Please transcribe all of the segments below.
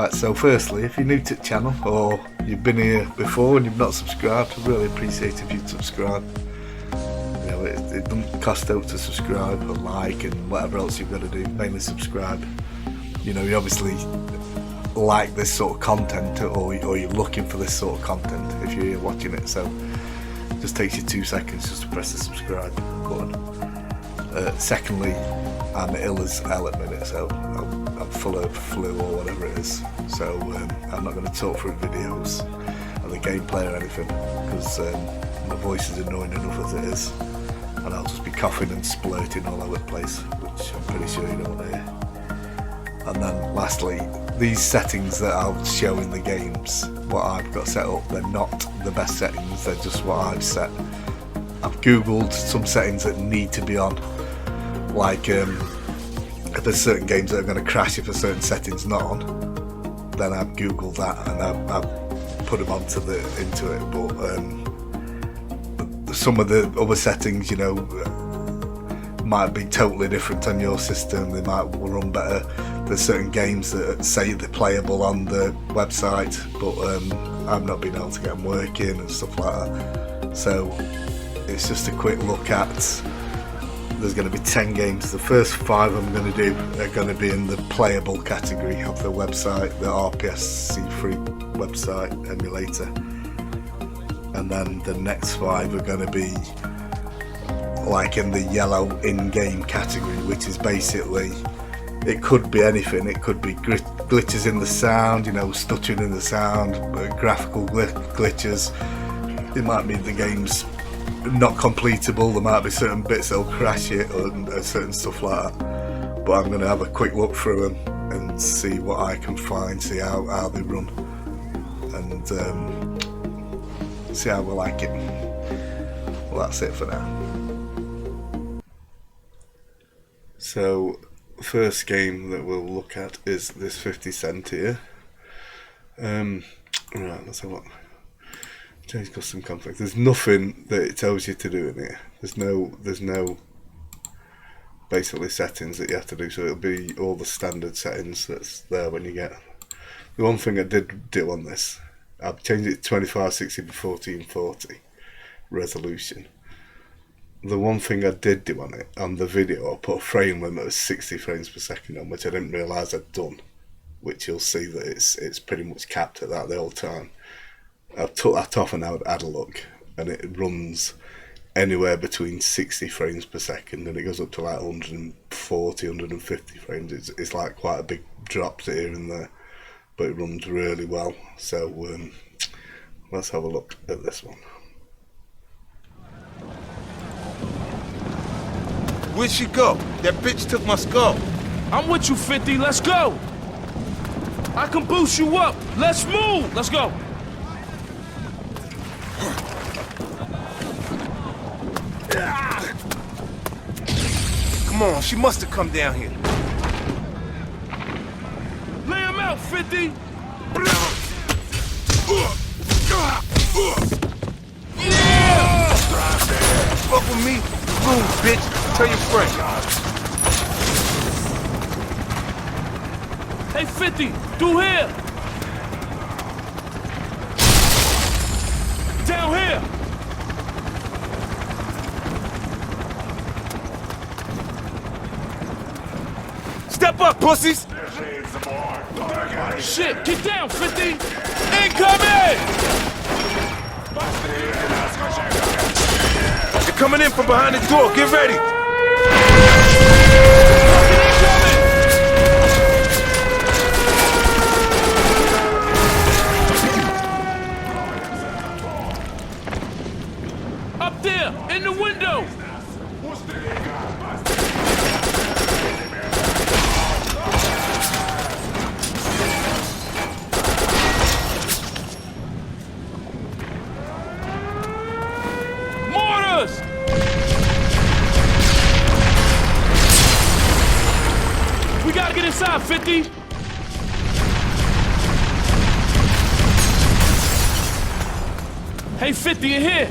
Right, so firstly, if you're new to the channel or you've been here before and you've not subscribed, I'd really appreciate if you'd subscribe. You know, it doesn't cost out to subscribe or like and whatever else you've got to do, mainly subscribe. You know, you obviously like this sort of content or you're looking for this sort of content if you're here watching it, so it just takes you 2 seconds just to press the subscribe button. Secondly, I'm ill as hell at the minute, so I'm full of flu or whatever it is, so I'm not going to talk through videos of the gameplay or anything because my voice is annoying enough as it is, and I'll just be coughing and splurting all over the place, which I'm pretty sure you don't want to hear. And then lastly, these settings that I'll show in the games, what I've got set up, they're not the best settings, they're just what I've set. I've googled some settings that need to be on, like if there's certain games that are going to crash if a certain setting's not on, then I've googled that and I've put them into it, but some of the other settings, you know, might be totally different on your system, they might run better. There's certain games that say they're playable on the website, but I've not been able to get them working and stuff like that. So it's just a quick look at, there's going to be 10 games. The first 5 I'm going to do are going to be in the playable category of the website, the RPCS3 website emulator. And then the next 5 are going to be like in the yellow in-game category, which is basically, it could be anything. It could be glitches in the sound, you know, stuttering in the sound, graphical glitches. It might be the game's not completable, there might be certain bits that'll crash it or certain stuff like that. But I'm going to have a quick look through them and see what I can find, see how they run, and see how we like it. Well, that's it for now. So, first game that we'll look at is this 50 cent here. Right, let's have a look. Change custom config. There's nothing that it tells you to do in here. There's no basically settings that you have to do, so it'll be all the standard settings that's there when you get. The one thing I did do on this, I've changed it to 2560 by 1440 resolution. The one thing I did do on it, on the video, I put a frame limit of 60 frames per second on, which I didn't realise I'd done, which you'll see that it's pretty much capped at that the whole time. I've took that off and I would add a look, and it runs anywhere between 60 frames per second and it goes up to like 140, 150 frames. It's like quite a big drop here and there, but it runs really well. So let's have a look at this one. Where'd she go? That bitch took my skull. I'm with you, 50. Let's go. I can boost you up. Let's move. Let's go. Come on, she must have come down here. Lay him out, 50. Yeah! Fuck with me, boom, bitch. Tell your friend. Hey, 50, through here. Down here. Step up, pussies! Shit, get down, 50! Incoming! They're coming in from behind the door, get ready! Up there, in the window! We gotta get inside, 50! Hey, 50, in here!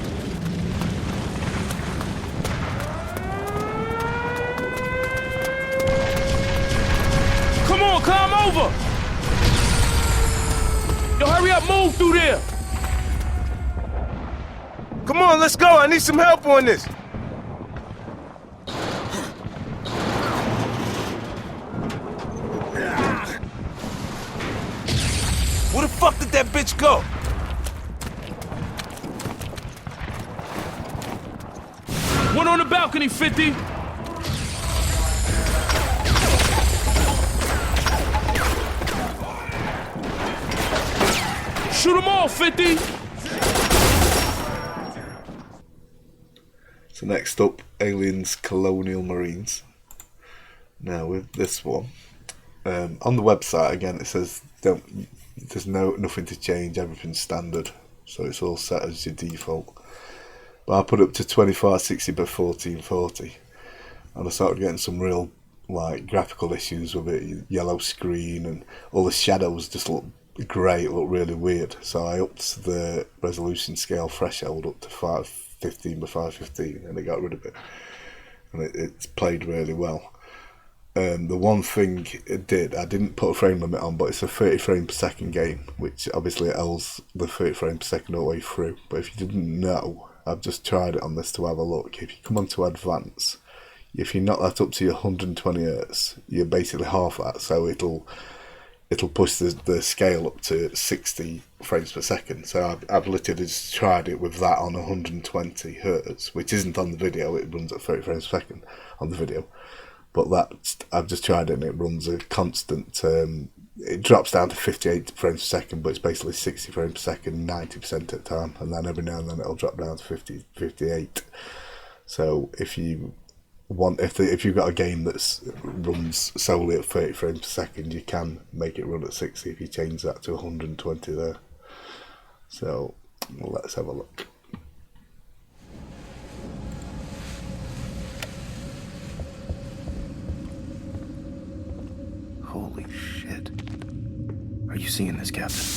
Come on, climb over! got moved through there. Come on, let's go. I need some help on this. Where the fuck did that bitch go? One on the balcony, 50. Shoot them all, 50. So next up, Aliens Colonial Marines. Now with this one, on the website again it says there's nothing to change, everything's standard, so it's all set as your default. But I put up to 2560 by 1440, and I started getting some real like graphical issues with it. Yellow screen and all the shadows just look grey, it looked really weird. So I upped the resolution scale threshold up to 515 by 515, and it got rid of it, and it's played really well. The one thing it did, I didn't put a frame limit on, but it's a 30 frame per second game, which obviously it holds the 30 frame per second all the way through. But if you didn't know, I've just tried it on this to have a look. If you come onto advance, if you knock that up to your 120 Hz, you're basically half that, so it'll push the scale up to 60 frames per second. So I've literally just tried it with that on 120 Hz, which isn't on the video, it runs at 30 frames per second on the video. But I've just tried it and it runs a constant, it drops down to 58 frames per second, but it's basically 60 frames per second 90% of the time, and then every now and then it'll drop down to 50, 58. So if you've got a game that runs solely at 30 frames per second, you can make it run at 60 if you change that to 120 there. So let's have a look. Holy shit. Are you seeing this, Captain?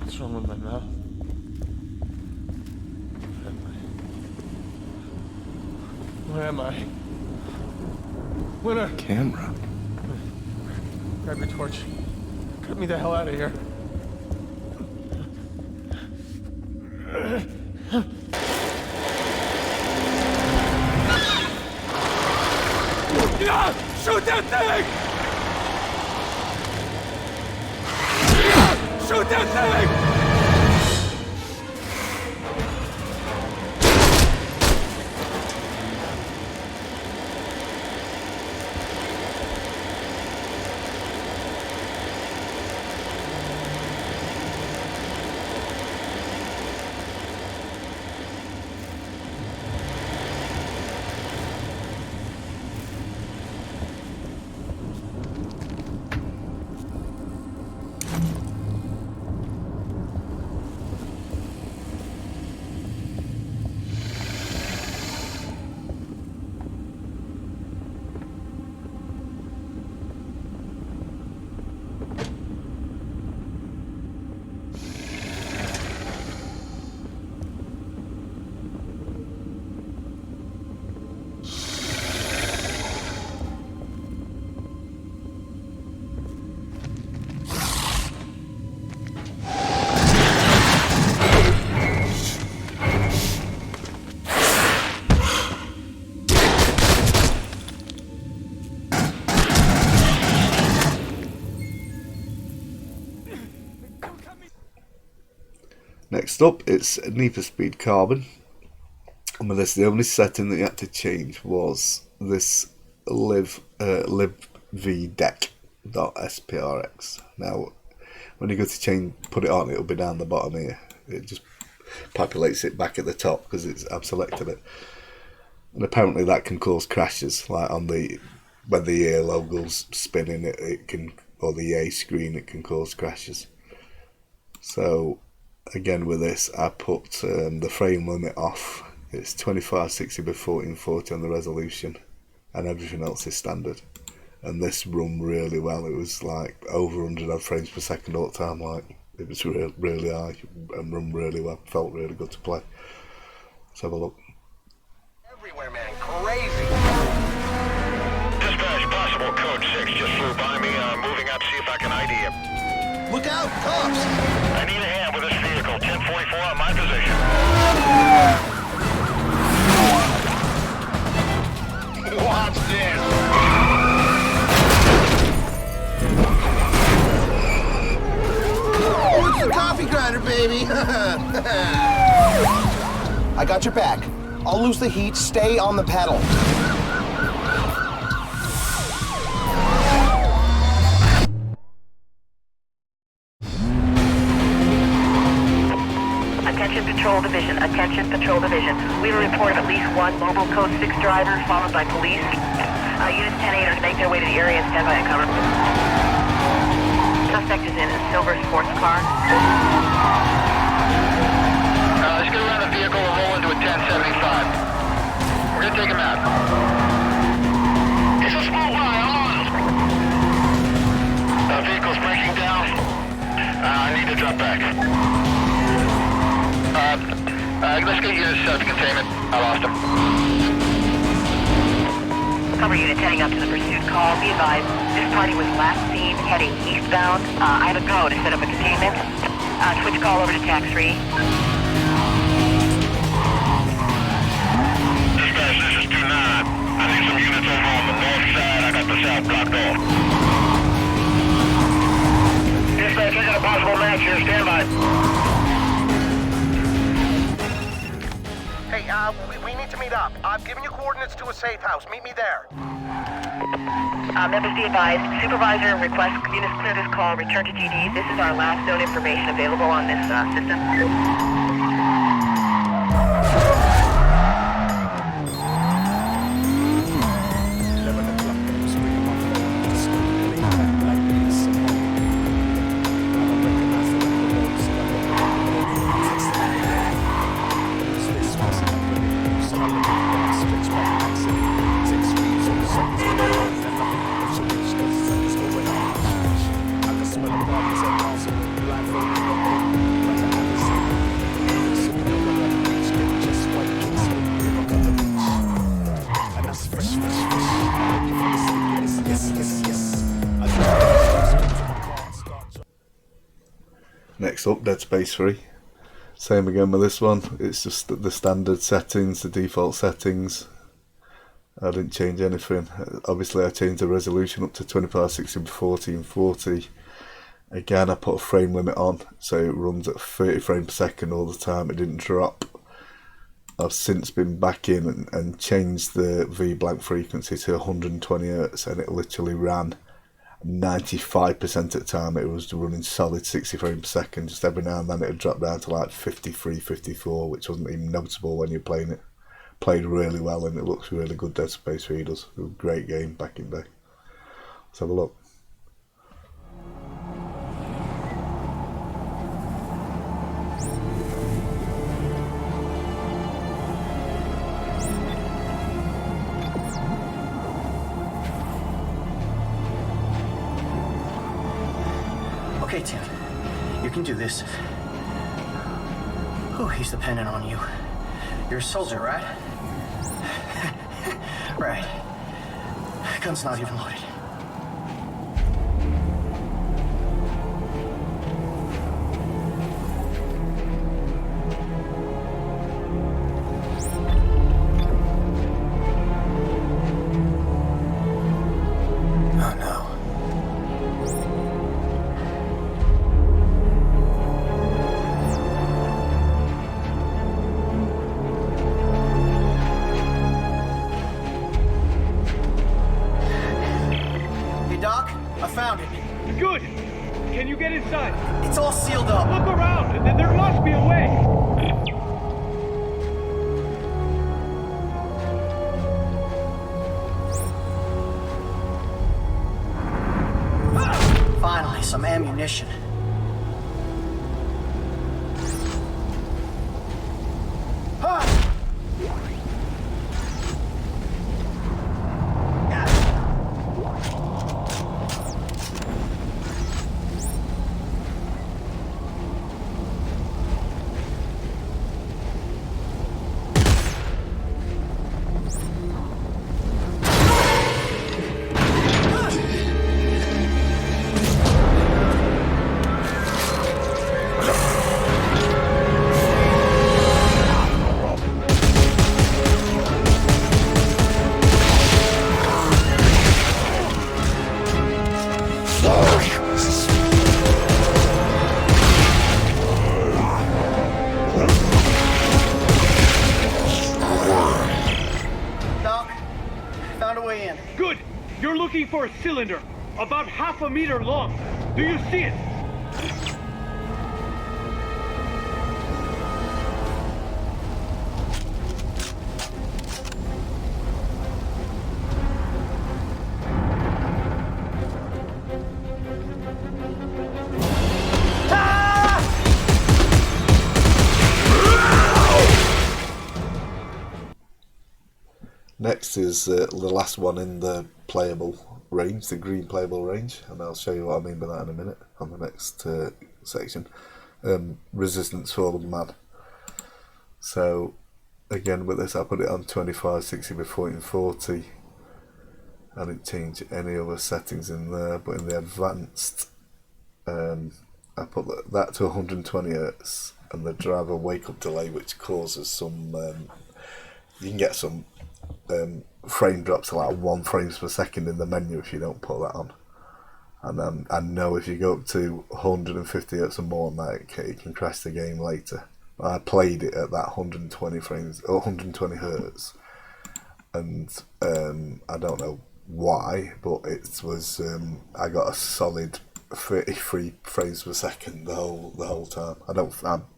What's wrong with my mouth? Where am I? Winner! Camera. Grab your torch. Cut me the hell out of here. Shoot that thing! Shoot that thing! Next up, it's NFS Carbon. And with this, the only setting that you had to change was this libvdeck.sprx. Now, when you go to put it on, it'll be down the bottom here. It just populates it back at the top because I've selected it. And apparently that can cause crashes, like on the when the EA logo's spinning, it can, or the EA screen, it can cause crashes. So again with this, I put the frame limit off. It's 2560 by 1440 on the resolution, and everything else is standard. And this run really well. It was like over 100 odd frames per second all the time. Like, it was really high and run really well. Felt really good to play. Let's have a look. Everywhere, man. Crazy. Dispatch, possible code 6 just flew by me. Moving up, see if I can ID him. Look out, cops! I need a hand with this vehicle. 1044 on my position. Watch this. It's the coffee grinder, baby. I got your back. I'll lose the heat. Stay on the pedal. Attention Patrol Division. Attention Patrol Division. We have a report of at least one mobile code 6 driver followed by police. Units 10-8 make their way to the area and stand by and cover. Suspect is in a silver sports car. Let's get around the vehicle and roll into a 1075. We're gonna take him out. It's a small guy, I'm on. Vehicle's breaking down. I need to drop back. Let's get units set up to containment. I lost him. Cover unit heading up to the pursuit call. Be advised, this party was last seen heading eastbound. I have a go to set up a containment. Switch call over to tax 3. Dispatch, this is 2-9. I need some units over on the north side. I got the south blocked off. Dispatch, I got a possible match here. Stand by. Hey, we need to meet up. I've given you coordinates to a safe house. Meet me there. Members be advised, supervisor requests units clear this call, return to GD. This is our last known information available on this system. Next up, Dead Space 3. Same again with this one. It's just the standard settings, the default settings. I didn't change anything. Obviously I changed the resolution up to 2560 by 1440. Again, I put a frame limit on, so it runs at 30 frames per second all the time. It didn't drop. I've since been back in and changed the V-blank frequency to 120 Hz, and it literally ran 95% of the time. It was running solid 60 frames per second. Just every now and then it would drop down to like 53, 54, which wasn't even noticeable when you're playing it. Played really well, and it looks really good. Dead Space 3 does. It was a great game back in the day. Let's have a look. Okay, Tim. You can do this. Oh, he's dependent on you. You're a soldier, right? Right. Gun's not even loaded. Oh, no. Found it. Good. Can you get inside? It's all sealed up. Look around. There must be a way. some ammunition. For a cylinder, about half a meter long. Do you see it? Next is the last one in the playable range, the green playable range, and I'll show you what I mean by that in a minute on the next section. Resistance Fallen Man. So again with this I put it on 25, 60 by 40 and 40. I didn't change any other settings in there, but in the advanced I put that to 120 Hz and the driver wake up delay, which causes some you can get some frame drops to like 1 frame per second in the menu if you don't put that on. And I know if you go up to 150 Hz and more on that, it can crash the game later. I played it at that 120 frames or 120 Hz, and I don't know why, but it was I got a solid 33 frames per second the whole time. I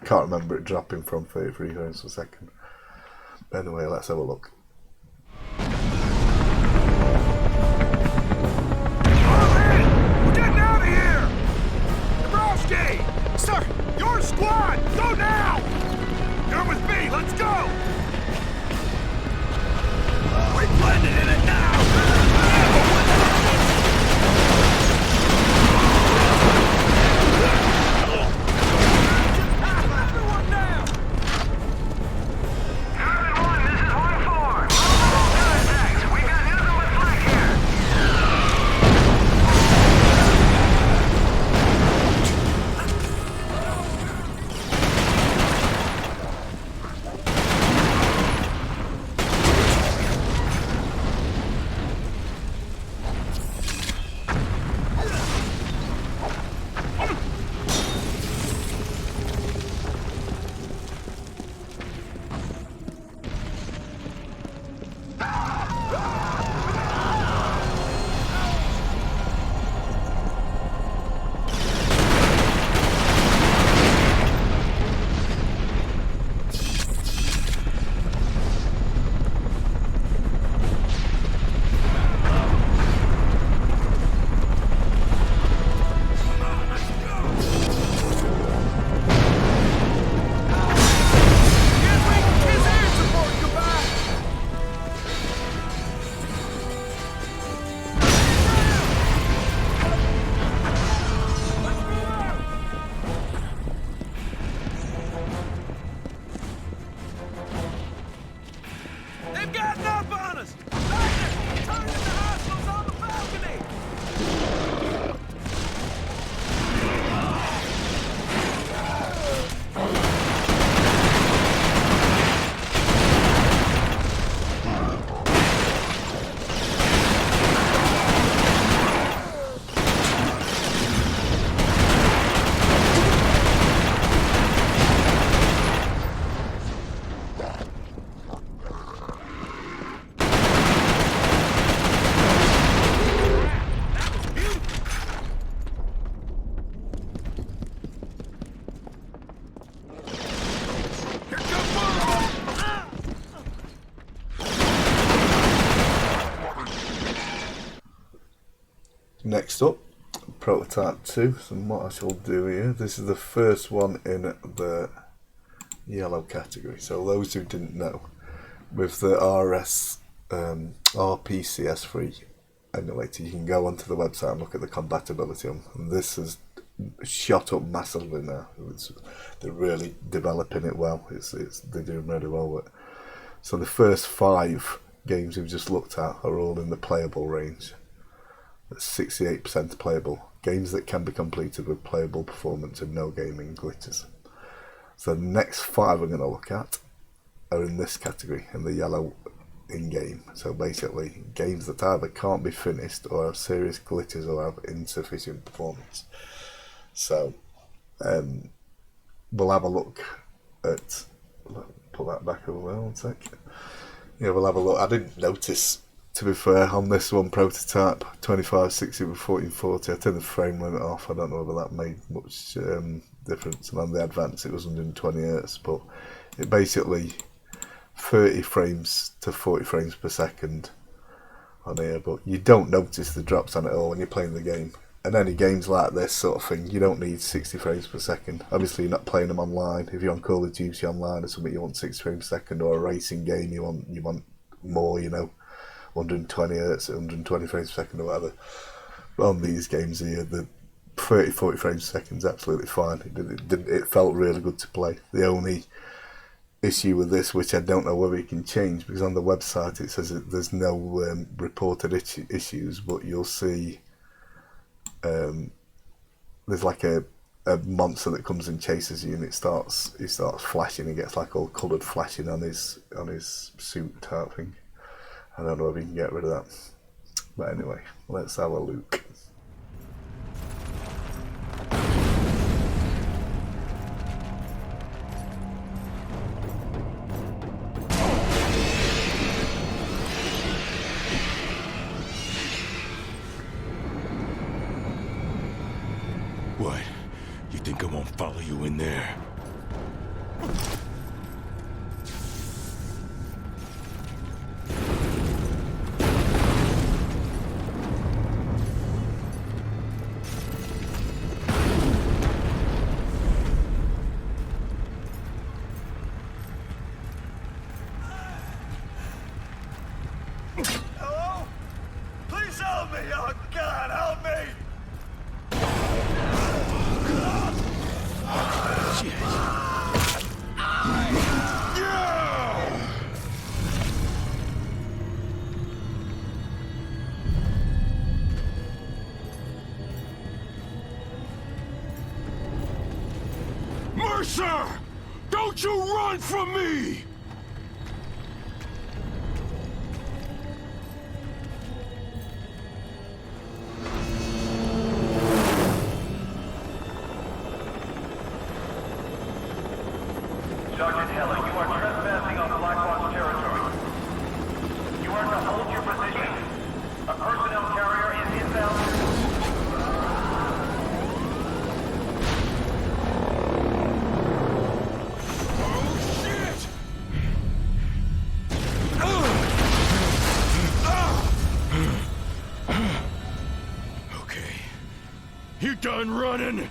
can't remember it dropping from 33 frames per second. Anyway, let's have a look. We're getting out of here! Dabrowski! Sir, your squad! Go now! You're with me, let's go! We're blending in it now! Everyone down! Everyone, this is 1-4. Contacts. We got nothing but flak here. They've got enough on us! Wagner, turn in the hostiles on the balcony! Next up, prototype 2. So what I shall do here, this is the first one in the yellow category. So those who didn't know, with the RPCS3 Emulator, you can go onto the website and look at the compatibility on, and this has shot up massively now. They're really developing it well. They're doing really well with it. So the first 5 games we've just looked at are all in the playable range. That's 68% playable. Games that can be completed with playable performance and no gaming glitches. So the next 5 we're going to look at are in this category, in the yellow in-game. So basically, games that either can't be finished or have serious glitches or have insufficient performance. So we'll have a look at, pull that back over there one sec. Yeah, we'll have a look. I didn't notice, to be fair, on this one prototype 2560 with 1440, I turned the frame limit off. I don't know whether that made much difference, and on the advance it was 120Hz, but it basically 30 frames to 40 frames per second on here, but you don't notice the drops on it all when you're playing the game. And any games like this sort of thing, you don't need 60 frames per second. Obviously you're not playing them online. If you're on Call of Duty online or something, you want 60 frames per second, or a racing game, you want more, you know, 120 Hz, 120 frames per second or whatever. But on these games here, the 30-40 frames per second is absolutely fine. It felt really good to play. The only issue with this, which I don't know whether you can change, because on the website it says that there's no reported issues, but you'll see there's like a monster that comes and chases you, and he starts flashing. He gets like all coloured flashing on his suit type thing. I don't know if you can get rid of that, but anyway, let's have a look. What? You think I won't follow you in there? Hello? Please help me! Oh, God, help me! Mercer! Don't you run from me! Sergeant Heller, you are trespassing on Black Box territory. You are to hold your position. A personnel carrier is inbound. Okay. You done running?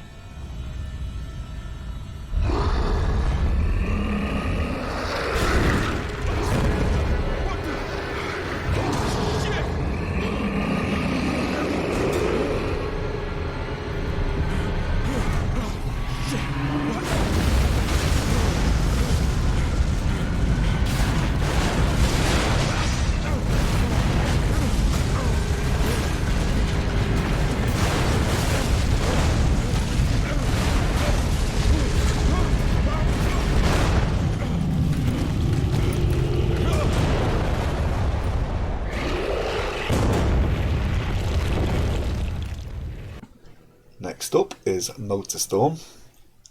Next up is Motorstorm.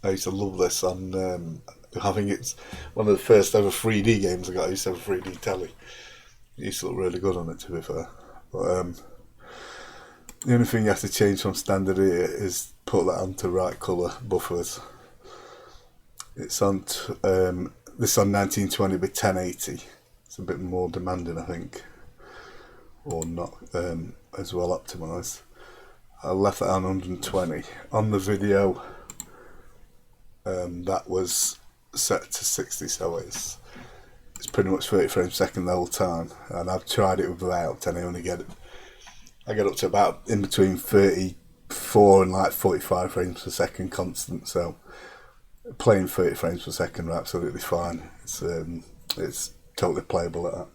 I used to love this on, I think it's one of the first ever 3D games I got. I used to have a 3D telly. It used to look really good on it, to be fair. But the only thing you have to change from standard here is put that onto right colour buffers. It's on, this on 1920 by 1080. It's a bit more demanding, I think. Or not as well optimised. I left it on 120. On the video, that was set to 60, so it's pretty much 30 frames per second the whole time. And I've tried it without, and I get up to about in between 34 and like 45 frames per second constant. So playing 30 frames per second are absolutely fine. It's totally playable at that.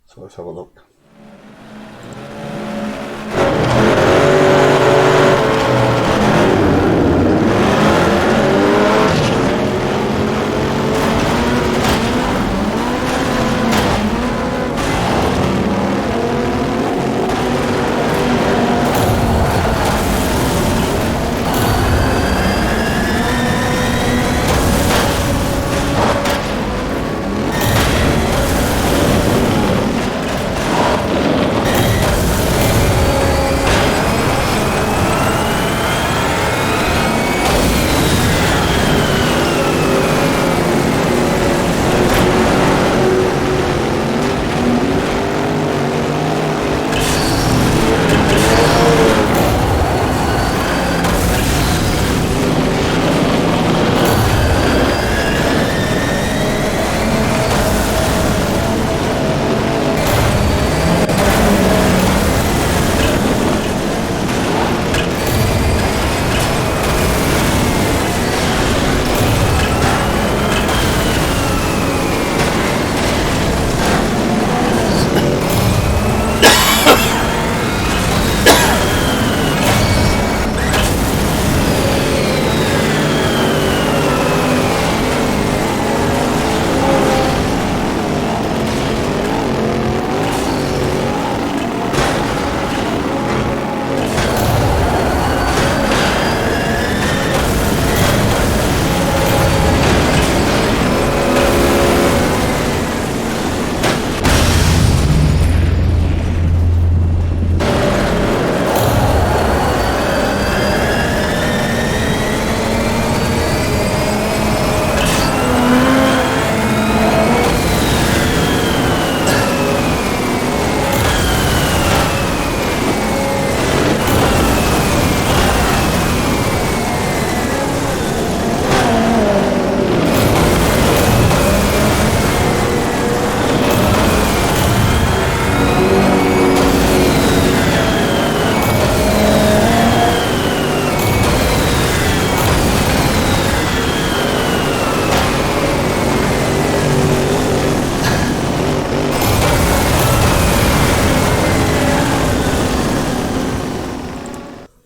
So let's have a look.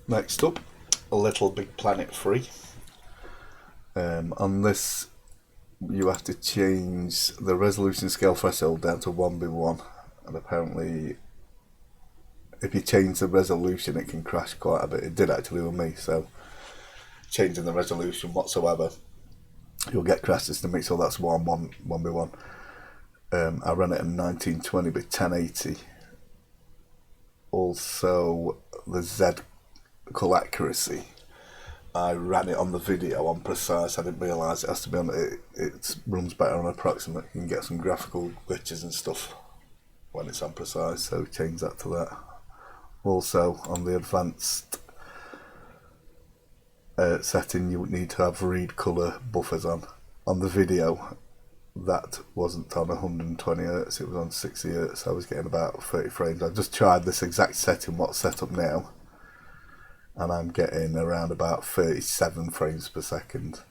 Next up, LittleBigPlanet 3. On this, you have to change the resolution scale threshold down to 1:1, and apparently if you change the resolution it can crash quite a bit. It did actually with me, so changing the resolution whatsoever, you'll get crashes to make sure that's 1:1. I ran it in 1920 by 1080. Also, the Z color accuracy, I ran it on the video on precise. I didn't realise it has to be on it runs better on approximate. You can get some graphical glitches and stuff when it's on precise, so change that to that. Also on the advanced setting, you would need to have read colour buffers on. On the video, that wasn't on 120Hz, it was on 60Hz. I was getting about 30 frames. I just tried this exact setting what's set up now, and I'm getting around about 37 frames per second.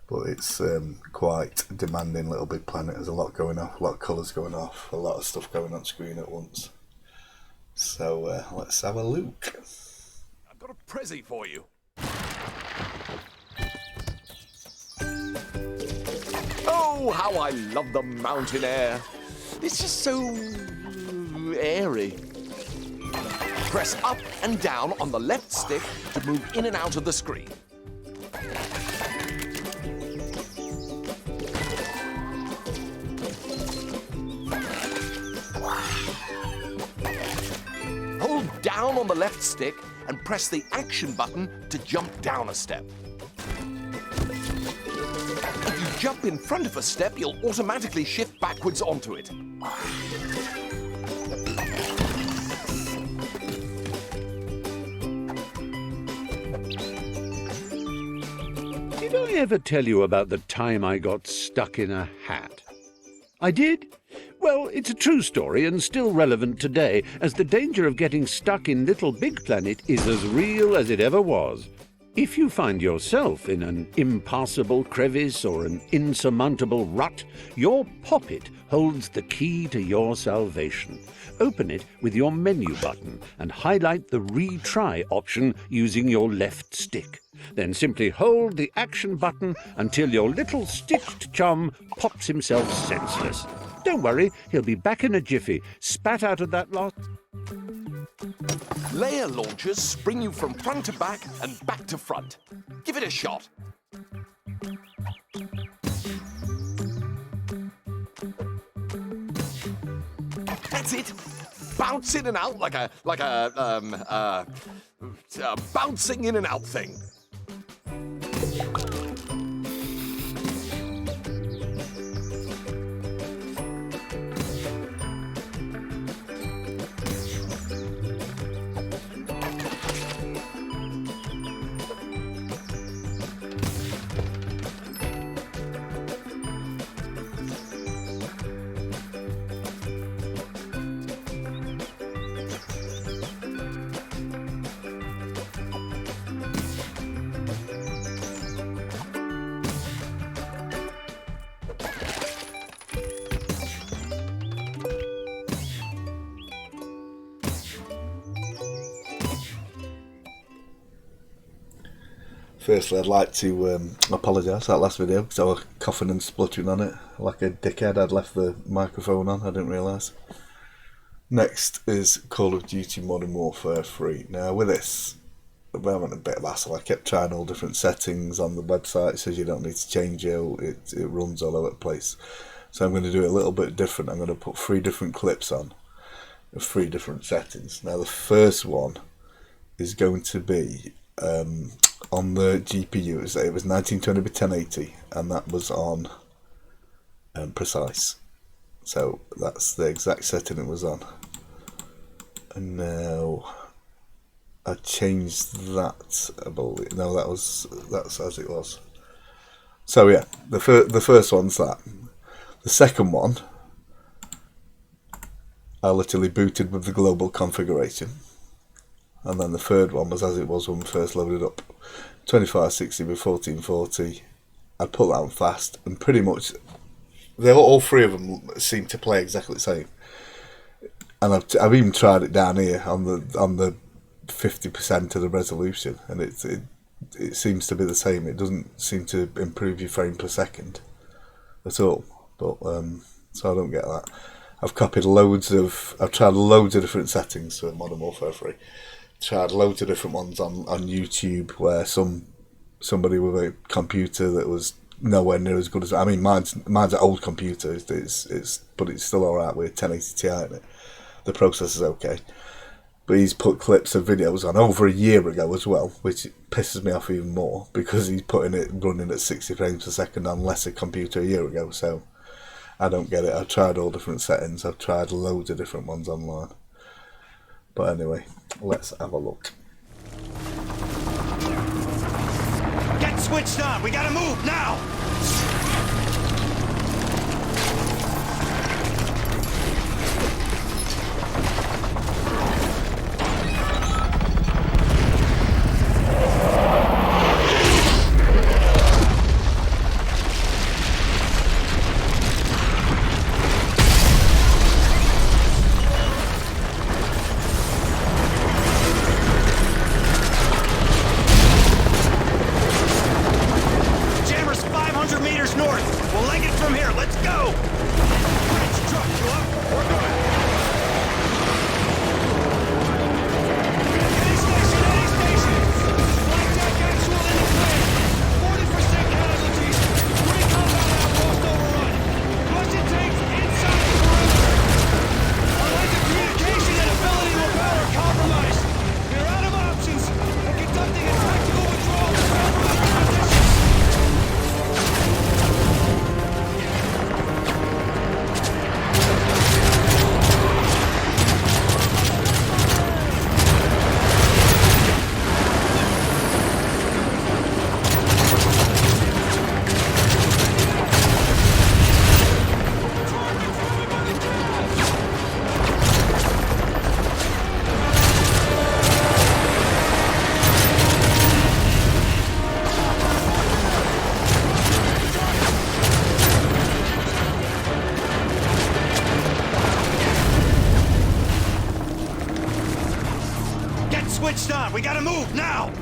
But it's quite demanding, LittleBigPlanet. There's a lot going off, a lot of colours going off, a lot of stuff going on screen at once. So let's have a look. I've got a prezi for you. Oh, how I love the mountain air. It's just so airy. Press up and down on the left stick to move in and out of the screen. Hold down on the left stick and press the action button to jump down a step. If you jump in front of a step, you'll automatically shift backwards onto it. I ever tell you about the time I got stuck in a hat? I did? Well, it's a true story and still relevant today, as the danger of getting stuck in LittleBigPlanet is as real as it ever was. If you find yourself in an impassable crevice or an insurmountable rut, your poppet holds the key to your salvation. Open it with your menu button and highlight the retry option using your left stick. Then simply hold the action button until your little stitched chum pops himself senseless. Don't worry, he'll be back in a jiffy, spat out of that lot. Layer launchers spring you from front to back and back to front. Give it a shot. That's it. Bounce in and out like a bouncing in and out thing. Firstly, I'd like to apologise for that last video because I was coughing and spluttering on it like a dickhead. I'd left the microphone on, I didn't realise. Next is Call of Duty Modern Warfare 3. Now with this, I'm having a bit of hassle. I kept trying all different settings on the website. It says you don't need to change it, it runs all over the place. So I'm going to do it a little bit different. I'm going to put 3 different clips on of 3 different settings. Now the first one is going to be on the GPU. It was 1920x1080 and that was on precise. So that's the exact setting it was on. And now I changed that, I believe. No, that's as it was. So yeah, the first one's that. The second one, I literally booted with the global configuration. And then the third one was as it was when we first loaded up. 2560 with 1440. I put that on fast, and pretty much all 3 of them seem to play exactly the same. And I've even tried it down here on the 50% of the resolution, and it seems to be the same. It doesn't seem to improve your frame per second at all. But so I don't get that. I've tried loads of different settings for Modern Warfare 3. Tried loads of different ones on YouTube where somebody with a computer that was nowhere near as good as I mean mine's an old computer, but it's still alright with 1080 Ti in it. The processor's okay. But he's put clips of videos on over a year ago as well, which pisses me off even more because he's putting it running at 60 frames per second on lesser computer a year ago, so I don't get it. I've tried all different settings, I've tried loads of different ones online. But anyway, let's have a look. Get switched on! We gotta move now! Jammer's 500 Get switched on. We gotta move now.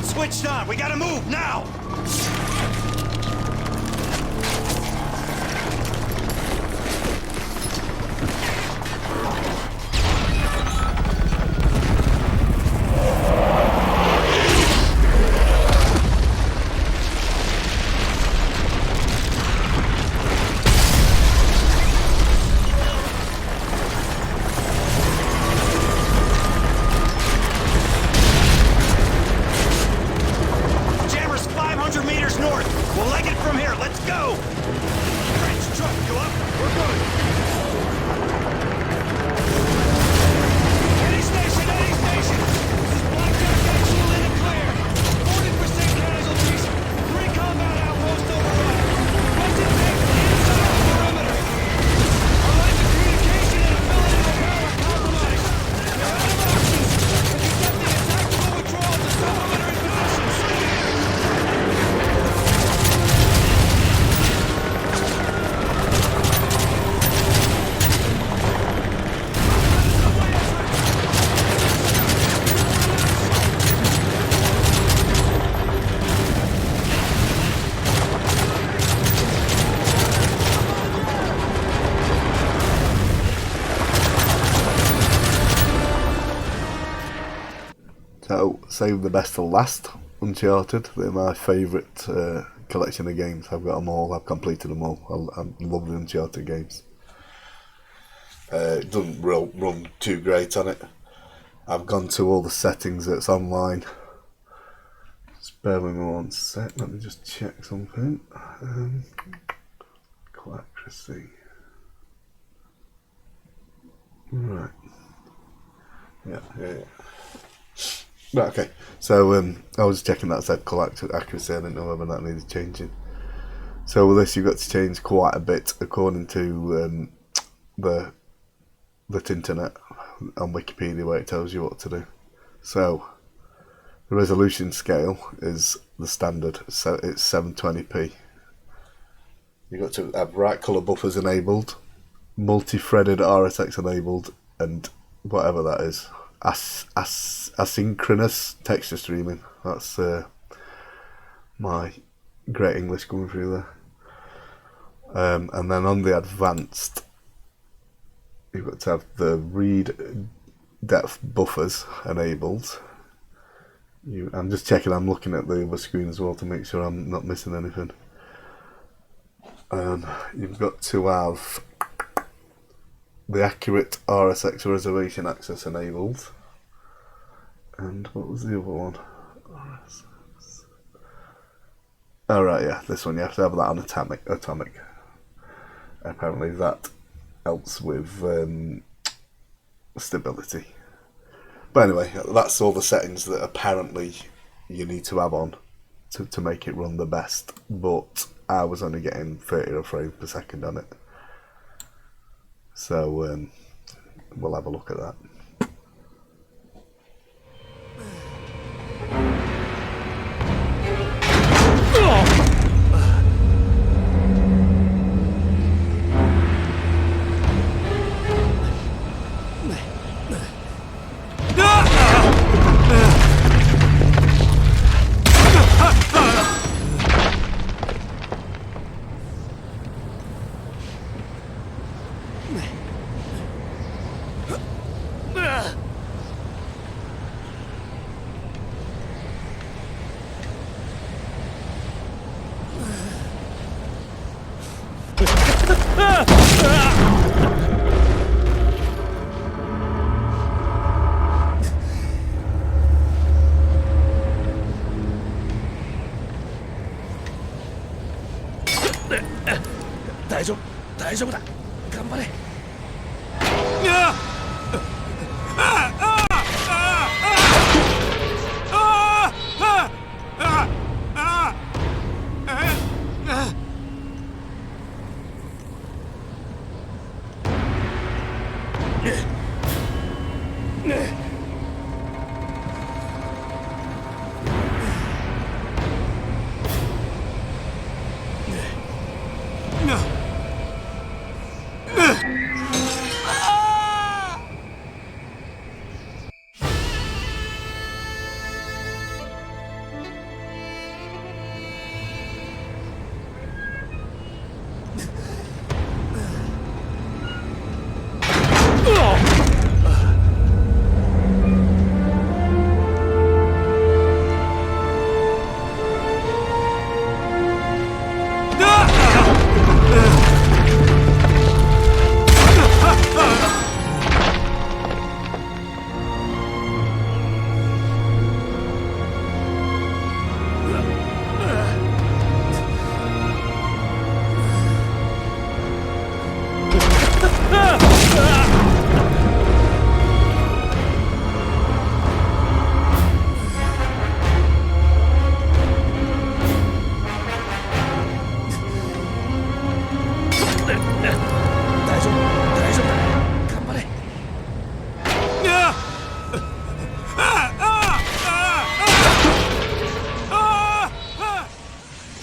Switched on. We gotta move now. So, save the best for last. Uncharted, they're my favourite collection of games. I've got them all, I've completed them all. I love the Uncharted games. It doesn't run too great on it. I've gone to all the settings that's online. Just bear with me one sec, let me just check something. Accuracy. Right. Yeah. Right, okay. So I was checking that said accuracy. I didn't know whether that needed changing. So with this, you've got to change quite a bit according to the internet on Wikipedia, where it tells you what to do. So the resolution scale is the standard, so it's 720p. You've got to have right colour buffers enabled, multi-threaded RSX enabled, and whatever that is. Asynchronous texture streaming. That's my great English coming through there. And then on the advanced, you've got to have the read depth buffers enabled. I'm just checking, I'm looking at the other screen as well to make sure I'm not missing anything. You've got to have the accurate RSX reservation access enabled. And what was the other one? RSX. Oh right, yeah, this one. You have to have that on atomic. Apparently that helps with stability. But anyway, that's all the settings that apparently you need to have on to make it run the best. But I was only getting 30 frames per second on it. So we'll have a look at that.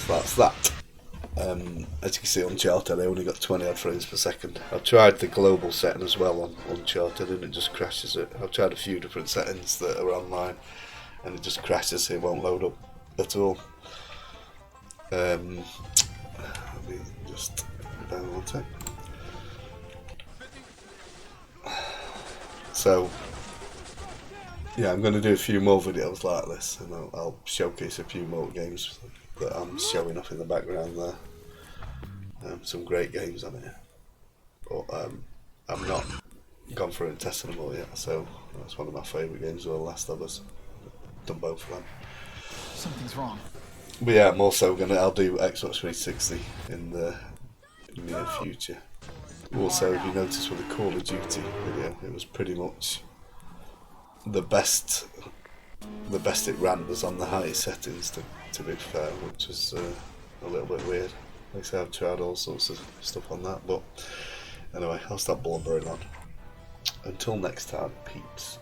That's that. As you can see, Uncharted, I only got 20 odd frames per second. I've tried the global setting as well on Uncharted and it just crashes it. I've tried a few different settings that are online and it just crashes, it won't load up at all. Let me just down one sec. So yeah, I'm going to do a few more videos like this and I'll showcase a few more games that I'm showing off in the background there. Some great games on here, but I've not gone through and tested them all yet, so that's one of my favourite games, The Last of Us. I've done both of them. Something's wrong. But yeah, I'm also I'll do Xbox 360 in the near future. Also, if you notice with the Call of Duty video, it was pretty much the best it ran was on the highest settings, to be fair, which was a little bit weird. Like I say, I've tried all sorts of stuff on that, but anyway, I'll stop blubbering on. Until next time, peeps.